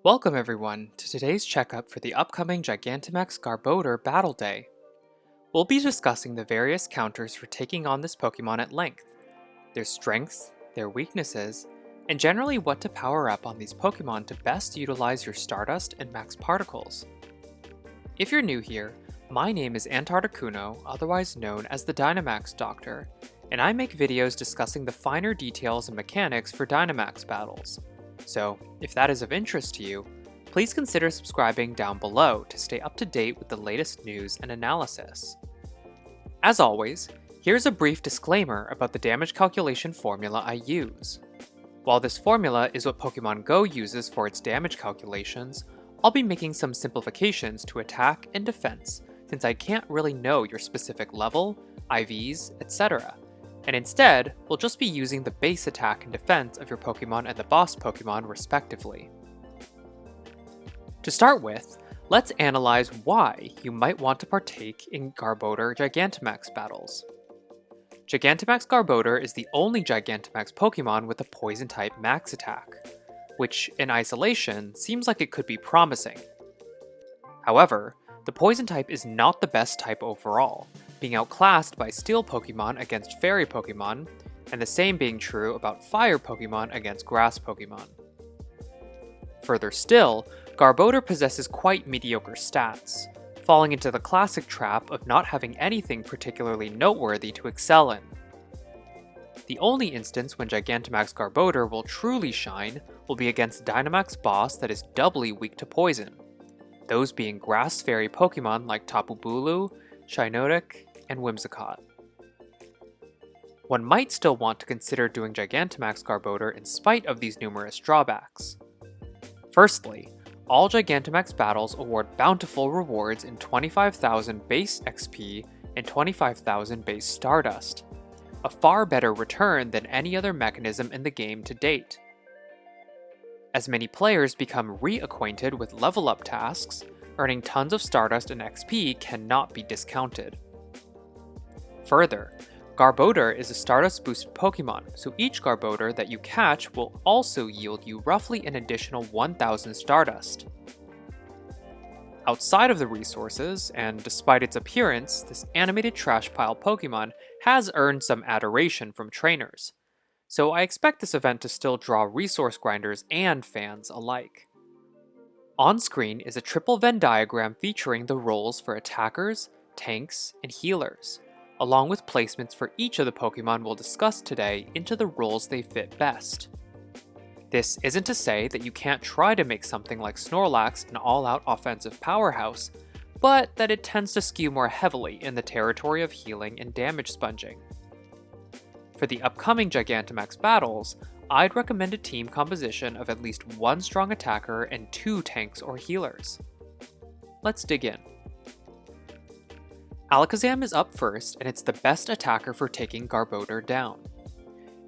Welcome everyone to today's checkup for the upcoming Gigantamax Garbodor Battle Day. We'll be discussing the various counters for taking on this Pokemon at length, their strengths, their weaknesses, and generally what to power up on these Pokemon to best utilize your Stardust and Max Particles. If you're new here, my name is Antarcticuno, otherwise known as the Dynamax Doctor, and I make videos discussing the finer details and mechanics for Dynamax battles. So, if that is of interest to you, please consider subscribing down below to stay up to date with the latest news and analysis. As always, here's a brief disclaimer about the damage calculation formula I use. While this formula is what Pokemon Go uses for its damage calculations, I'll be making some simplifications to attack and defense since I can't really know your specific level, IVs, etc. And instead, we'll just be using the base attack and defense of your Pokemon and the boss Pokemon respectively. To start with, let's analyze why you might want to partake in Garbodor Gigantamax battles. Gigantamax Garbodor is the only Gigantamax Pokemon with a Poison-type max attack, which in isolation seems like it could be promising. However, the Poison type is not the best type overall, being outclassed by Steel Pokemon against Fairy Pokemon, and the same being true about Fire Pokemon against Grass Pokemon. Further still, Garbodor possesses quite mediocre stats, falling into the classic trap of not having anything particularly noteworthy to excel in. The only instance when Gigantamax Garbodor will truly shine will be against Dynamax boss that is doubly weak to poison, those being Grass Fairy Pokemon like Tapu Bulu, Shiinotic, and Whimsicott. One might still want to consider doing Gigantamax Garbodor in spite of these numerous drawbacks. Firstly, all Gigantamax battles award bountiful rewards in 25,000 base XP and 25,000 base Stardust, a far better return than any other mechanism in the game to date. As many players become reacquainted with level up tasks, earning tons of Stardust and XP cannot be discounted. Further, Garbodor is a Stardust boosted Pokemon, so each Garbodor that you catch will also yield you roughly an additional 1,000 Stardust. Outside of the resources, and despite its appearance, this animated trash pile Pokemon has earned some adoration from trainers, so I expect this event to still draw resource grinders and fans alike. On screen is a triple Venn diagram featuring the roles for attackers, tanks, and healers, along with placements for each of the Pokemon we'll discuss today into the roles they fit best. This isn't to say that you can't try to make something like Snorlax an all-out offensive powerhouse, but that it tends to skew more heavily in the territory of healing and damage sponging. For the upcoming Gigantamax battles, I'd recommend a team composition of at least one strong attacker and 2 tanks or healers. Let's dig in. Alakazam is up first, and it's the best attacker for taking Garbodor down.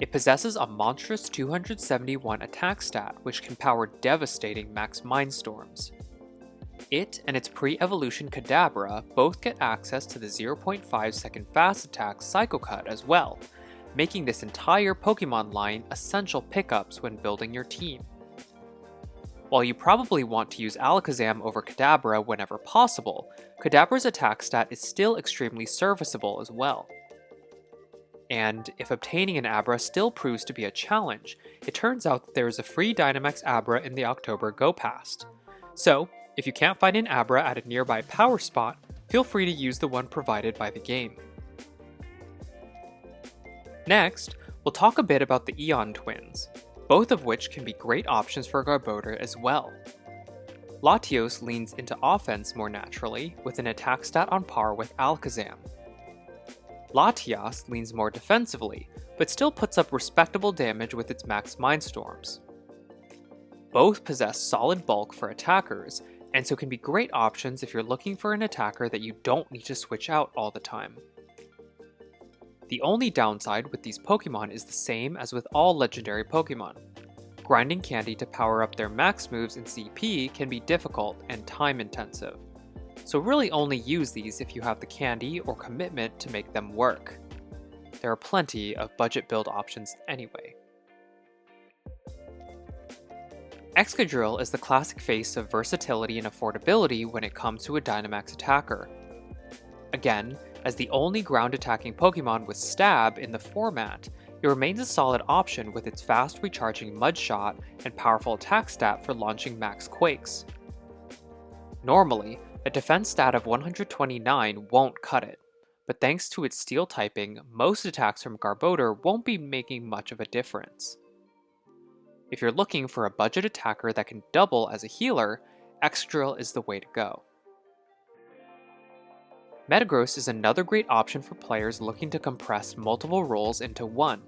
It possesses a monstrous 271 attack stat which can power devastating max Mindstorms. It and its pre-evolution Kadabra both get access to the 0.5 second fast attack Psycho Cut as well, making this entire Pokemon line essential pickups when building your team. While you probably want to use Alakazam over Kadabra whenever possible, Kadabra's attack stat is still extremely serviceable as well. And if obtaining an Abra still proves to be a challenge, it turns out that there is a free Dynamax Abra in the October Go Pass. So, if you can't find an Abra at a nearby power spot, feel free to use the one provided by the game. Next, we'll talk a bit about the Eon twins, both of which can be great options for Garbodor as well. Latios leans into offense more naturally, with an attack stat on par with Alakazam. Latias leans more defensively, but still puts up respectable damage with its max Mindstorms. Both possess solid bulk for attackers, and so can be great options if you're looking for an attacker that you don't need to switch out all the time. The only downside with these Pokemon is the same as with all legendary Pokemon. Grinding candy to power up their max moves in CP can be difficult and time intensive, so really only use these if you have the candy or commitment to make them work. There are plenty of budget build options anyway. Excadrill is the classic face of versatility and affordability when it comes to a Dynamax attacker. Again, as the only ground-attacking Pokemon with Stab in the format, it remains a solid option with its fast recharging Mud Shot and powerful attack stat for launching max Quakes. Normally, a defense stat of 129 won't cut it, but thanks to its Steel typing, most attacks from Garbodor won't be making much of a difference. If you're looking for a budget attacker that can double as a healer, Excadrill is the way to go. Metagross is another great option for players looking to compress multiple roles into one.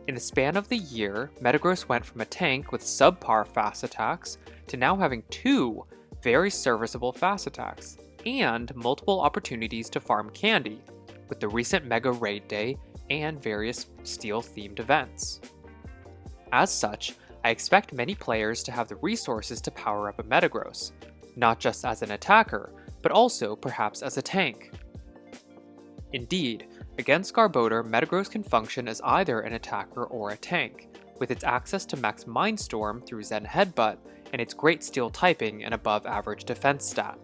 In the span of the year, Metagross went from a tank with subpar fast attacks to now having 2 very serviceable fast attacks, and multiple opportunities to farm candy, with the recent Mega Raid Day and various Steel-themed events. As such, I expect many players to have the resources to power up a Metagross, not just as an attacker, but also perhaps as a tank. Indeed, against Garbodor, Metagross can function as either an attacker or a tank, with its access to max Mindstorm through Zen Headbutt and its great Steel typing and above average defense stat.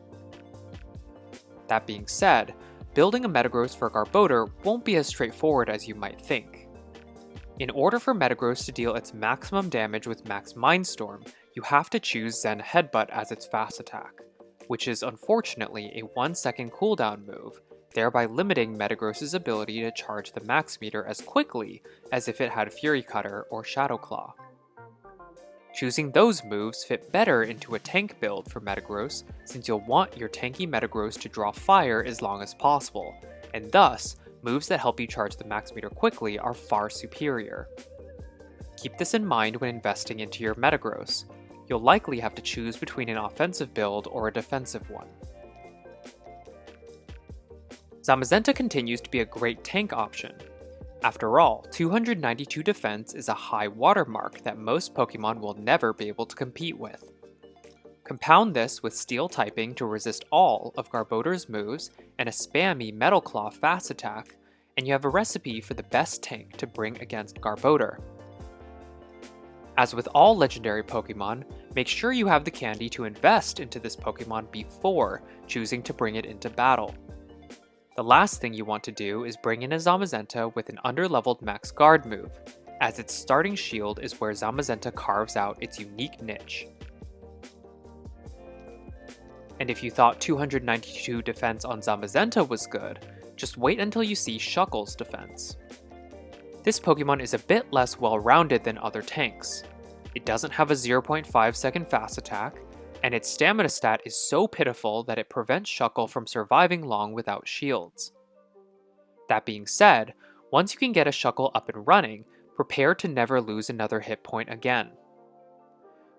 That being said, building a Metagross for Garbodor won't be as straightforward as you might think. In order for Metagross to deal its maximum damage with max Mindstorm, you have to choose Zen Headbutt as its fast attack, which is unfortunately a 1-second cooldown move, thereby limiting Metagross's ability to charge the max meter as quickly as if it had Fury Cutter or Shadow Claw. Choosing those moves fit better into a tank build for Metagross, since you'll want your tanky Metagross to draw fire as long as possible, and thus, moves that help you charge the max meter quickly are far superior. Keep this in mind when investing into your Metagross. You'll likely have to choose between an offensive build or a defensive one. Zamazenta continues to be a great tank option. After all, 292 defense is a high watermark that most Pokemon will never be able to compete with. Compound this with Steel typing to resist all of Garbodor's moves and a spammy Metal Claw fast attack, and you have a recipe for the best tank to bring against Garbodor. As with all legendary Pokemon, make sure you have the candy to invest into this Pokemon before choosing to bring it into battle. The last thing you want to do is bring in a Zamazenta with an underleveled max guard move, as its starting shield is where Zamazenta carves out its unique niche. And if you thought 292 defense on Zamazenta was good, just wait until you see Shuckle's defense. This Pokemon is a bit less well-rounded than other tanks. It doesn't have a 0.5 second fast attack, and its stamina stat is so pitiful that it prevents Shuckle from surviving long without shields. That being said, once you can get a Shuckle up and running, prepare to never lose another hit point again.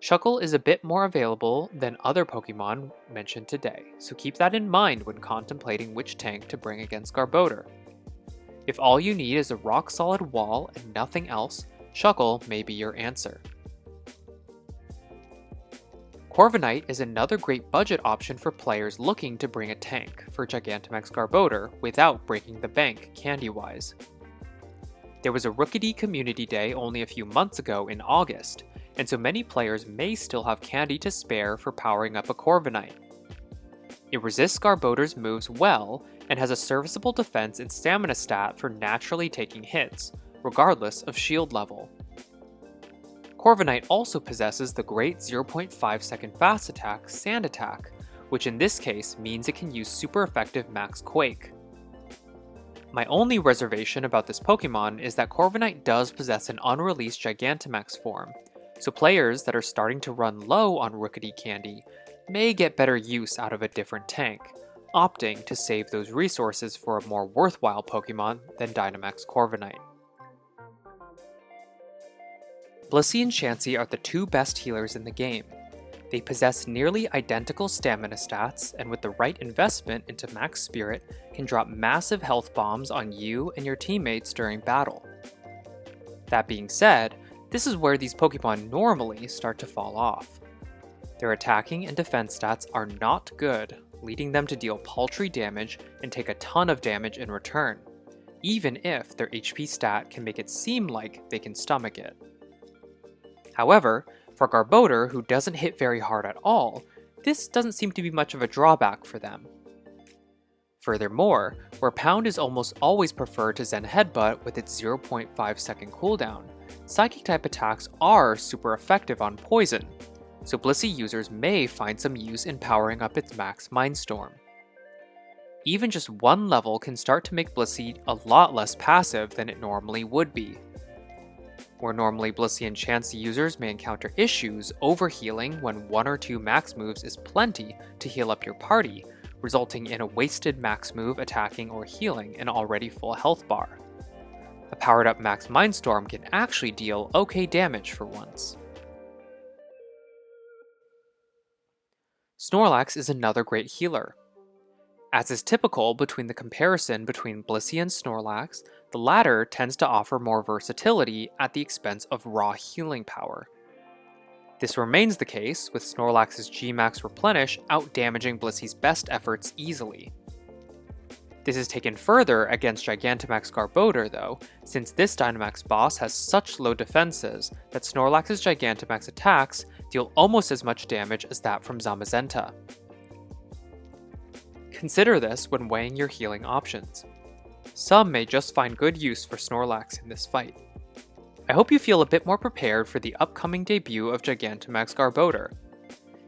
Shuckle is a bit more available than other Pokemon mentioned today, so keep that in mind when contemplating which tank to bring against Garbodor. If all you need is a rock-solid wall and nothing else, Shuckle may be your answer. Corviknight is another great budget option for players looking to bring a tank for Gigantamax Garbodor without breaking the bank candy-wise. There was a Rookidee Community Day only a few months ago in August, and so many players may still have candy to spare for powering up a Corviknight. It resists Garbodor's moves well, and has a serviceable defense and stamina stat for naturally taking hits, regardless of shield level. Corviknight also possesses the great 0.5 second fast attack, Sand Attack, which in this case means it can use super effective Max Quake. My only reservation about this Pokemon is that Corviknight does possess an unreleased Gigantamax form, so players that are starting to run low on Rookidee candy may get better use out of a different tank, opting to save those resources for a more worthwhile Pokemon than Dynamax Corviknight. Blissey and Chansey are the two best healers in the game. They possess nearly identical stamina stats, and with the right investment into Max Spirit, can drop massive health bombs on you and your teammates during battle. That being said, this is where these Pokemon normally start to fall off. Their attacking and defense stats are not good, leading them to deal paltry damage and take a ton of damage in return, even if their HP stat can make it seem like they can stomach it. However, For Garbodor, who doesn't hit very hard at all, this doesn't seem to be much of a drawback for them. Furthermore, where Pound is almost always preferred to Zen Headbutt with its 0.5 second cooldown, Psychic-type attacks are super effective on Poison, so Blissey users may find some use in powering up its max Mindstorm. Even just one level can start to make Blissey a lot less passive than it normally would be. Where normally Blissey and Chansey users may encounter issues overhealing when 1 or 2 max moves is plenty to heal up your party, resulting in a wasted max move attacking or healing an already full health bar. A powered up max Mindstorm can actually deal okay damage for once. Snorlax is another great healer. As is typical between the comparison between Blissey and Snorlax, the latter tends to offer more versatility at the expense of raw healing power. This remains the case, with Snorlax's G-Max Replenish outdamaging Blissey's best efforts easily. This is taken further against Gigantamax Garbodor though, since this Dynamax boss has such low defenses that Snorlax's Gigantamax attacks deal almost as much damage as that from Zamazenta. Consider this when weighing your healing options. Some may just find good use for Snorlax in this fight. I hope you feel a bit more prepared for the upcoming debut of Gigantamax Garbodor.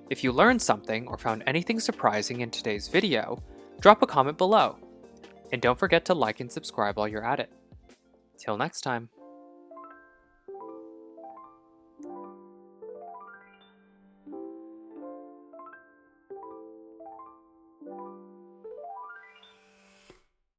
If you learned something or found anything surprising in today's video, drop a comment below. And don't forget to like and subscribe while you're at it. Till next time.